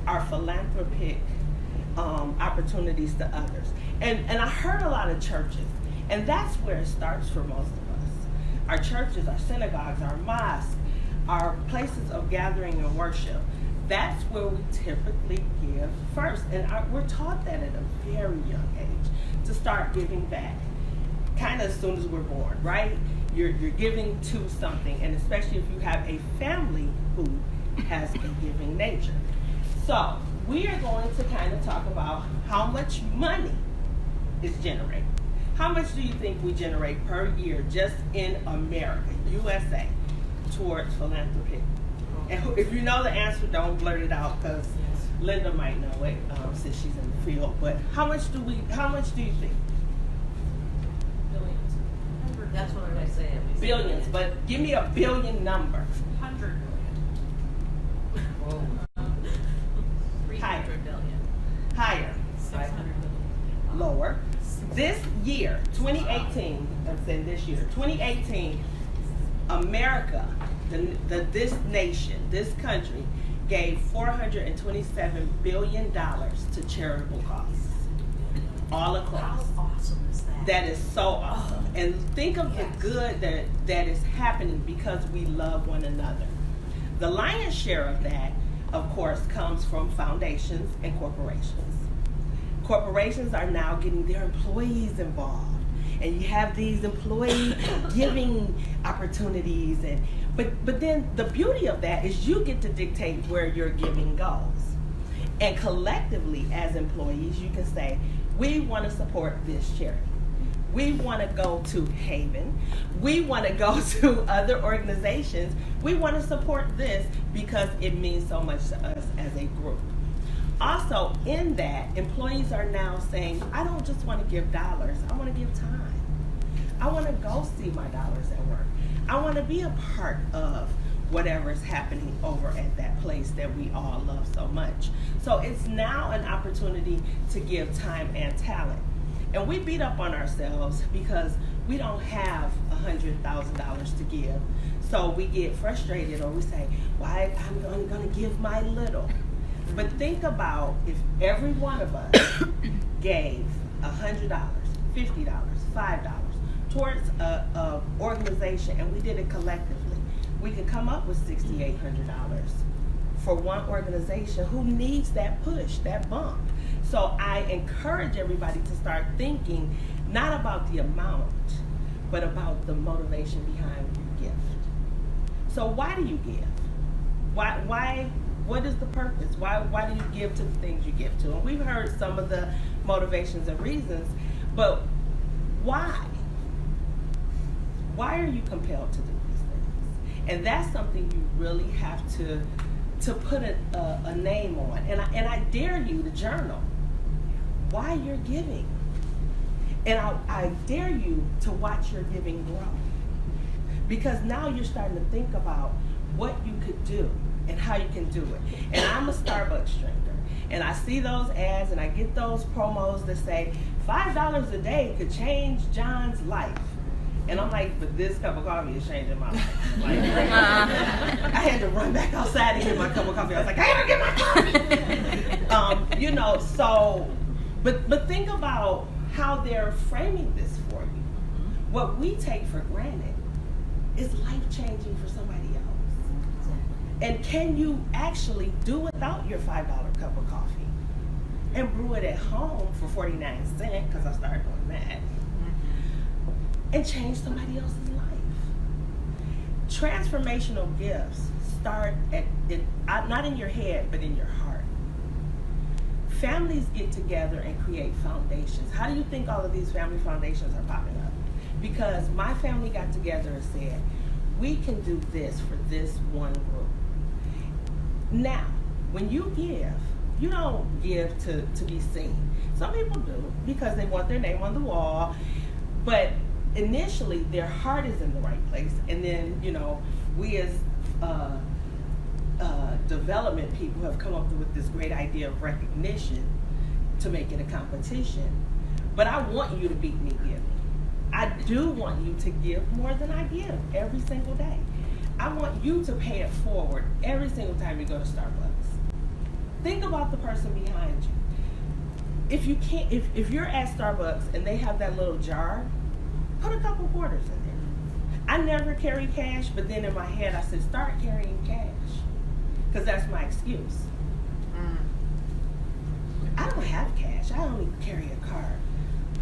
our philanthropic opportunities to others. And I heard a lot of churches, and that's where it starts for most of us. Our churches, our synagogues, our mosques, our places of gathering and worship. That's where we typically give first. And we're taught that at a very young age, to start giving back kind of as soon as we're born, right? You're giving to something, and especially if you have a family who has a giving nature. So we are going to kind of talk about how much money is generated. How much do you think we generate per year just in America, USA, towards philanthropy? And if you know the answer, don't blurt it out, because Linda might know it since she's in the field. But how much do you think? Billions. That's what I say. Billions, but give me a billion number. 100 billion. Whoa. 300 billion. Higher. 600 billion. Lower. This year, 2018, I'm saying this year, 2018, America, this nation, this country, gave $427 billion to charitable causes. All across. How awesome is that? That is so awesome. And think of the good that is happening because we love one another. The lion's share of that, of course, comes from foundations and corporations. Corporations are now getting their employees involved. And you have these employee giving opportunities. But then the beauty of that is you get to dictate where your giving goes. And collectively, as employees, you can say, we want to support this charity. We want to go to Haven. We want to go to other organizations. We want to support this because it means so much to us as a group. Also, in that, employees are now saying, I don't just want to give dollars, I want to give time. I want to go see my dollars at work. I want to be a part of whatever is happening over at that place that we all love so much. So it's now an opportunity to give time and talent. And we beat up on ourselves because we don't have $100,000 to give. So we get frustrated, or we say, why, I'm only going to give my little. But think about if every one of us gave $100, $50, $5 towards a organization, and we did it collectively, we could come up with $6,800 for one organization who needs that push, that bump. So I encourage everybody to start thinking not about the amount, but about the motivation behind your gift. So why do you give? Why? What is the purpose? Why do you give to the things you give to? And we've heard some of the motivations and reasons, but why? Why are you compelled to do these things? And that's something you really have to put a name on. And I dare you to journal why you're giving. And I dare you to watch your giving grow. Because now you're starting to think about what you could do and how you can do it. And I'm a Starbucks drinker, and I see those ads and I get those promos that say $5 a day could change John's life. And I'm like, but this cup of coffee is changing my life. Like, I had to run back outside and get my cup of coffee. I was like, I gotta get my coffee. So, but think about how they're framing this for you. What we take for granted is life-changing for somebody else. And can you actually do without your $5 cup of coffee and brew it at home for 49 cents, because I started doing that, and change somebody else's life? Transformational gifts start not in your head, but in your heart. Families get together and create foundations. How do you think all of these family foundations are popping up? Because my family got together and said, we can do this for this one group. Now, when you give, you don't give to be seen. Some people do because they want their name on the wall, but initially their heart is in the right place. And then, we as development people have come up with this great idea of recognition to make it a competition. But I want you to beat me giving. I do want you to give more than I give every single day. I want you to pay it forward every single time you go to Starbucks. think about the person behind you. If you can't, if you're at Starbucks and they have that little jar, put a couple quarters in there. I never carry cash, but then in my head I said, start carrying cash, because that's my excuse. I don't have cash. I only carry a card.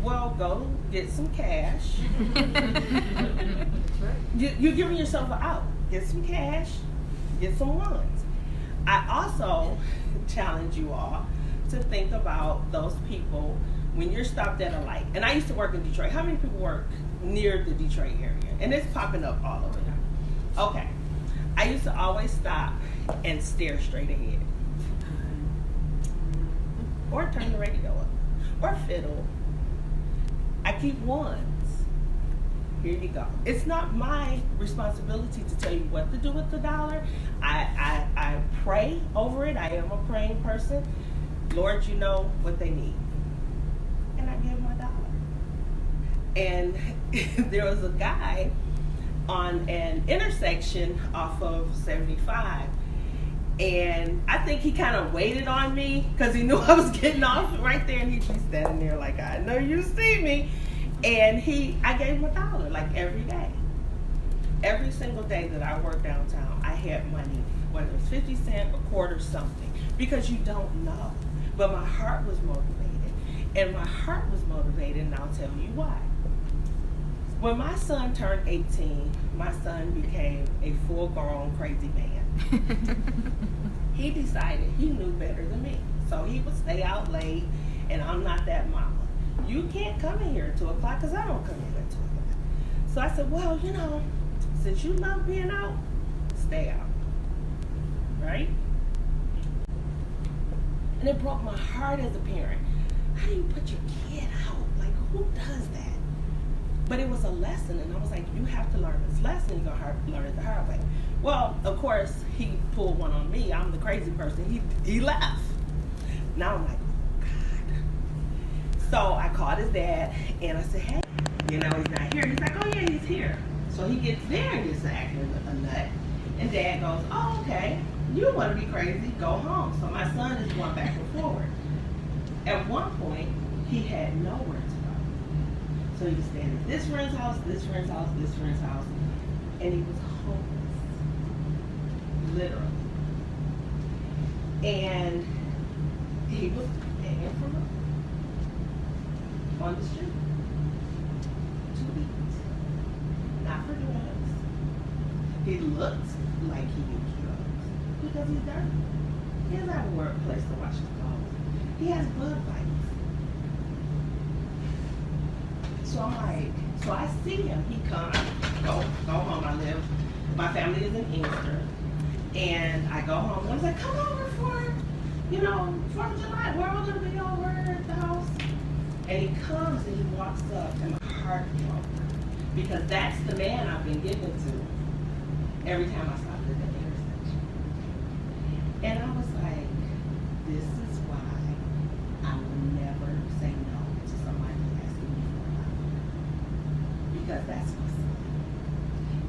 Well, go get some cash. You're giving yourself an out. Get some cash. Get some ones. I also challenge you all to think about those people when you're stopped at a light. And I used to work in Detroit. How many people work near the Detroit area? And it's popping up all over now. Okay. I used to always stop and stare straight ahead. Or turn the radio up. Or fiddle. I keep ones. Here you go. It's not my responsibility to tell you what to do with the dollar. I pray over it. I am a praying person. Lord, you know what they need. And I give my dollar. And there was a guy on an intersection off of 75. And I think he kind of waited on me because he knew I was getting off right there. And he'd be standing there like, I know you see me. And I gave him a dollar like every day. Every single day that I worked downtown, I had money, whether it was 50 cents, a quarter, something, because you don't know. But my heart was motivated. And my heart was motivated, and I'll tell you why. When my son turned 18, my son became a full-grown crazy man. He decided he knew better than me. So he would stay out late, and I'm not that mama. You can't come in here at 2 o'clock because I don't come in at 2 o'clock. So I said, well, since you love being out, stay out. Right? And it broke my heart as a parent. How do you put your kid out? Like, who does that? But it was a lesson, and I was like, you have to learn this lesson. You're going to have to learn it the hard way. Well, of course, he pulled one on me. I'm the crazy person. He left. Now I'm like, oh, God. So I called his dad, and I said, hey, he's not here. He's like, oh, yeah, he's here. So he gets there and gets acting a nut. And Dad goes, oh, okay. You want to be crazy, go home. So my son is going back and forward. At one point, he had nowhere to go. So he was staying at this friend's house, this friend's house, this friend's house, and he was homeless. Literally. And he was begging for money on the street to eat, not for drugs. He looked like he used drugs because he's dirty. He doesn't have a workplace to wash his clothes. He has blood bites. So I'm like, so I see him. He comes, go home. My family is in Inkster. And I go home and I was like, come over for 4th of July. We're all going to be over at the house. And he comes and he walks up and my heart broke. Because that's the man I've been given to every time I stop at the intersection. And I was like, this is why I will never say no to somebody asking me for a dollar. Because that's my son.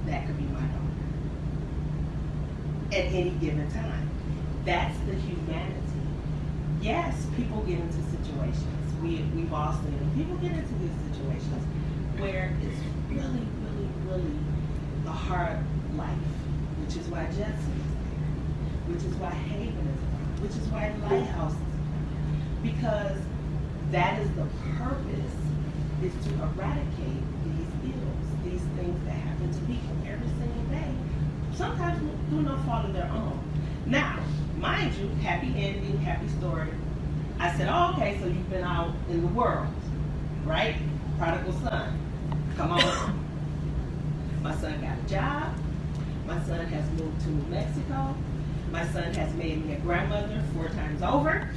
That could be my daughter. At any given time. That's the humanity. Yes, people get into situations. We've all seen it. People get into these situations where it's really, really, really a hard life, which is why Jetson is there, which is why Haven is there, which is why Lighthouse is there. Because that is the purpose, is to eradicate these ills, these things that happen to people every single day, sometimes through no fault of their own. Now, mind you, happy ending, happy story. I said, oh, okay, so you've been out in the world, right? Prodigal son, come on. My son got a job. My son has moved to New Mexico. My son has made me a grandmother 4 times over.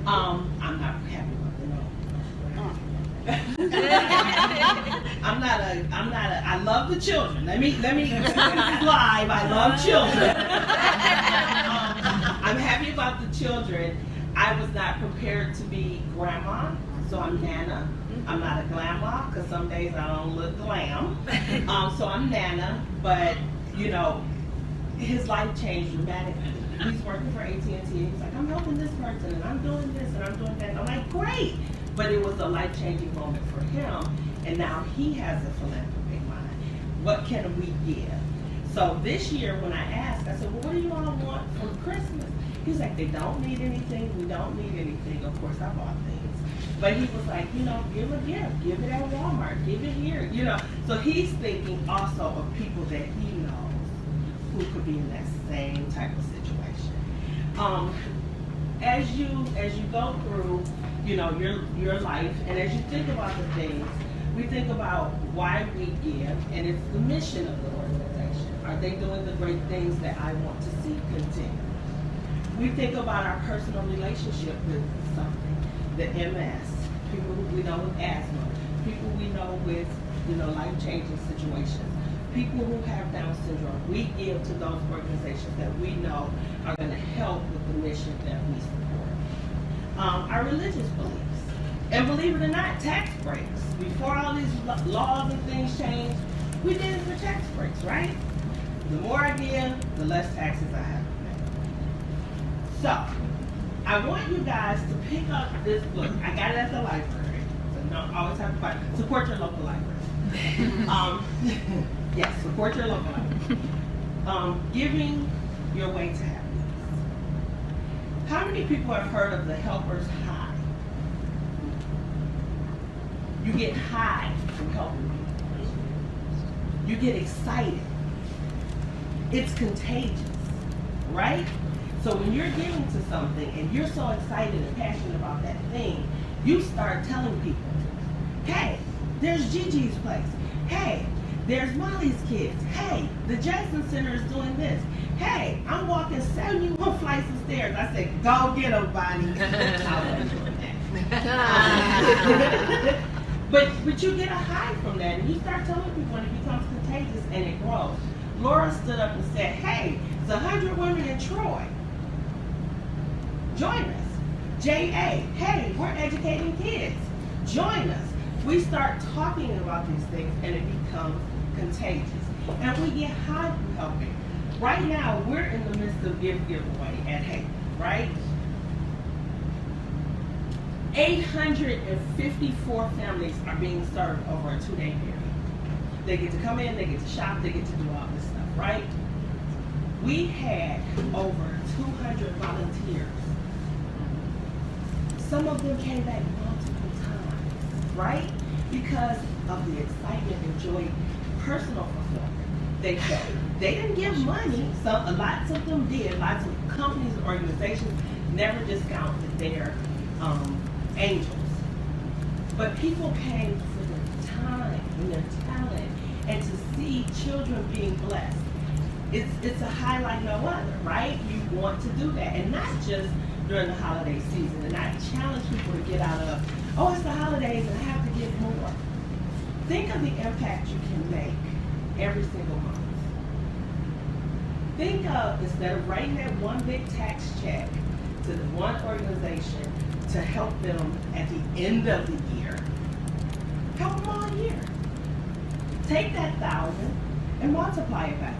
I'm not happy about that. I love the children. Let me this is live. I love children. I'm happy about the children. I was not prepared to be grandma, so I'm Nana. I'm not a grandma because some days I don't look glam. So I'm Nana, but his life changed dramatically. he's working for AT&T, and he's like, I'm helping this person, and I'm doing this, and I'm doing that. And I'm like, great. But it was a life-changing moment for him, and now he has a philanthropic mind. What can we give? So this year, when I asked, I said, well, what do you all want for Christmas? He's like, they don't need anything. We don't need anything. Of course, I bought things. But he was like, give a gift. Give it at Walmart. Give it here. So he's thinking also of people that he knows who could be in that same type of situation. As you go through, your life, and as you think about the things, we think about why we give, and it's the mission of the organization. Are they doing the great things that I want to see continue? We think about our personal relationship with something, the MS, people who we know with asthma, people we know with, life-changing situations, people who have Down syndrome. We give to those organizations that we know are going to help with the mission that we support. Our religious beliefs. And believe it or not, tax breaks. Before all these laws and things changed, we did it for tax breaks, right? The more I give, the less taxes I have to pay. So, I want you guys to pick up this book. I got it at the library, so don't always have to buy it. Support your local library. Yes, support your local library. Giving your way to happiness. How many people have heard of the helper's high? You get high from helping people. You get excited. It's contagious, right? So when you're giving to something and you're so excited and passionate about that thing, you start telling people, hey, there's Gigi's place. Hey, there's Molly's kids. Hey, the Jackson Center is doing this. Hey, I'm walking 71 flights of stairs. I said, go get them, Bonnie. I wasn't doing that. But you get a high from that, and you start telling people, and it becomes contagious, and it grows. Laura stood up and said, hey, it's 100 women in Troy. Join us. J.A., hey, we're educating kids. Join us. We start talking about these things, and it becomes contagious. And we get high from helping. Right now, we're in the midst of giveaway at Haven, right? 854 families are being served over a 2-day period. They get to come in, they get to shop, they get to do all this stuff, right? We had over 200 volunteers. Some of them came back multiple times, right? Because of the excitement and joy, personal fulfillment they felt. They didn't give money, lots of them did. Lots of companies and organizations never discounted their angels. But people came for their time and their talent, and to see children being blessed. It's a highlight no other, right? You want to do that, and not just during the holiday season. And I challenge people to get out of, oh, it's the holidays and I have to give more. Think of the impact you can make every single month. Think of, instead of writing that one big tax check to the one organization to help them at the end of the year, help them all year. Take that 1,000 and multiply it by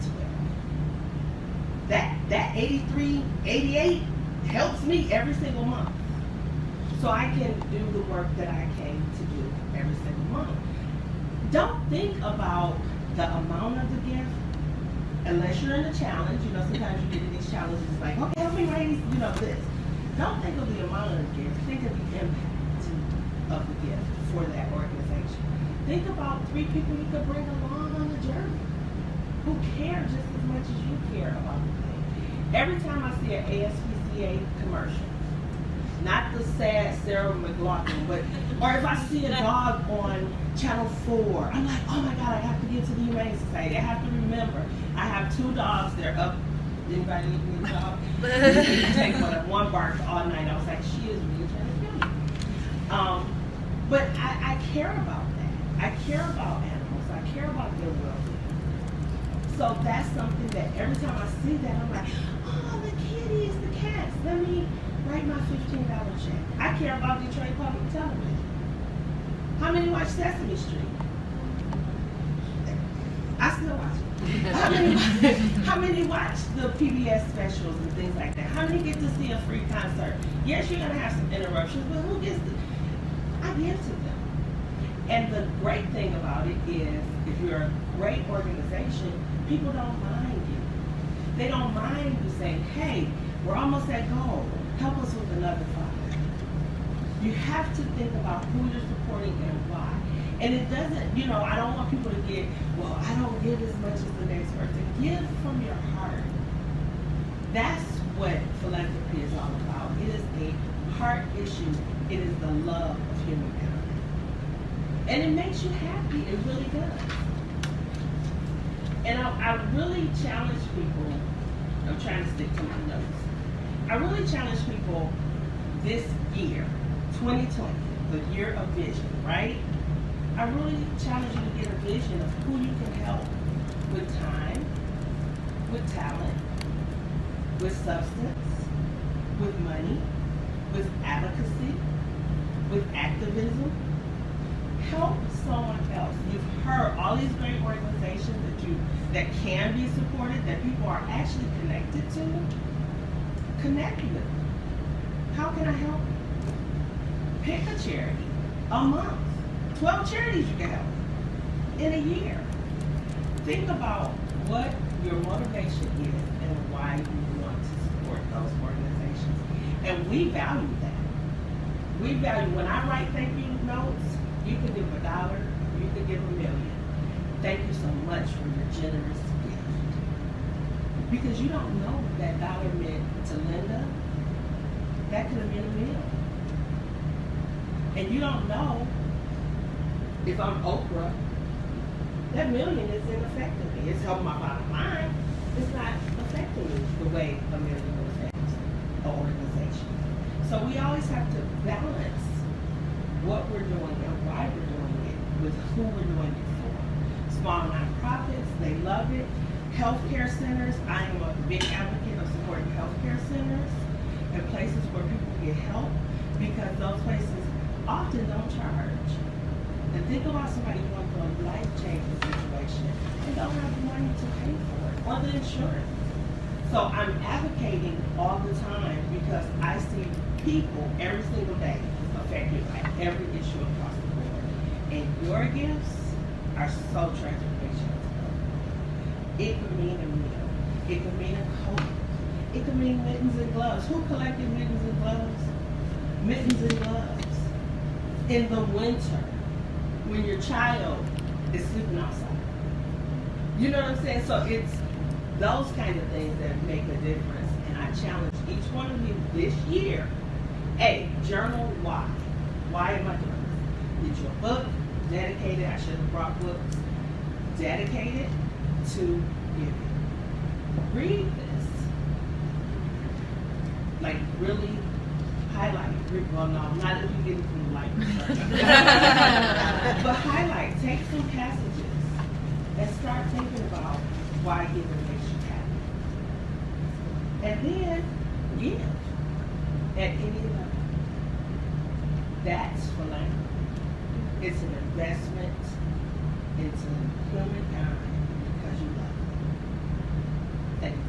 12. That 83, 88 helps me every single month. So I can do the work that I came to do every single month. Don't think about the amount of the gift unless you're in a challenge. Sometimes you get in these challenges like, okay, help me raise, this. Don't think of the amount of the gift. Think of the impact of the gift for that organization. Think about 3 people you could bring along on the journey who care just as much as you care about the thing. Every time I see an ASPCA commercial, not the sad Sarah McLaughlin, or if I see a dog on Channel 4, I'm like, oh my God, I have to give to the Humane Society. I have to remember, I have 2 dogs, they're up. Anybody need a dog? Take one barks all night. I was like, she is really trying to kill me. But I care about that. I care about animals. I care about their well-being. So that's something that every time I see that, I'm like, oh, the kitties, the cats. Let me write my $15 check. I care about Detroit Public Television. How many watch Sesame Street? I still still watching. How many watch the PBS specials and things like that? How many get to see a free concert? Yes, you're gonna have some interruptions, but who gets to? I give to them. And the great thing about it is, if you're a great organization, people don't mind you. They don't mind you saying, hey, we're almost at goal. Help us with another $5. You have to think about who you're supporting and why. And it doesn't, I don't want people to get, well, I don't give as much as the next person. Give from your heart. That's what philanthropy is all about. It is a heart issue. It is the love of humankind. And it makes you happy. It really does. And I really challenge people. I'm trying to stick to my notes. I really challenge people this year, 2020, the year of vision, right? I really challenge you to get a vision of who you can help with time, with talent, with substance, with money, with advocacy, with activism. Help someone else. You've heard all these great organizations that can be supported, that people are actually connected to. Connect with them. How can I help you? Pick a charity, a month, 12 charities you can help in a year. Think about what your motivation is and why you want to support those organizations. And we value that. We value, when I write thank you notes, you can give $1, you can give $1 million. Thank you so much for your generous gift. Because you don't know what that dollar meant to Linda. That could have been $1 million. And you don't know if I'm Oprah, that $1 million isn't affecting me. It's helping my bottom line. It's not affecting me the way $1 million will affect an organization. So we always have to balance what we're doing and why we're doing it with who we're doing it for. Small nonprofits, they love it. Healthcare centers, I am a big advocate of supporting healthcare centers and places where people get help, because those places often don't charge. And think about somebody going through a life-changing situation and don't have the money to pay for it, or the insurance. So I'm advocating all the time because I see people every single day affected by every issue across the board. And your gifts are so transformational. It could mean a meal. It could mean a coat. It could mean mittens and gloves. Who collected mittens and gloves? Mittens and gloves. In the winter, when your child is sleeping outside. You know what I'm saying? So it's those kind of things that make a difference. And I challenge each one of you this year, journal why. Why am I doing this? Get your book dedicated. I should have brought books dedicated to giving. Read this. Like really highlight. Well, no, not if you get it from the library. But highlight. Take some passages and start thinking about why giving makes you happy. And then give at any level. That's philanthropy. It's an investment into humankind because you love it. Thank you.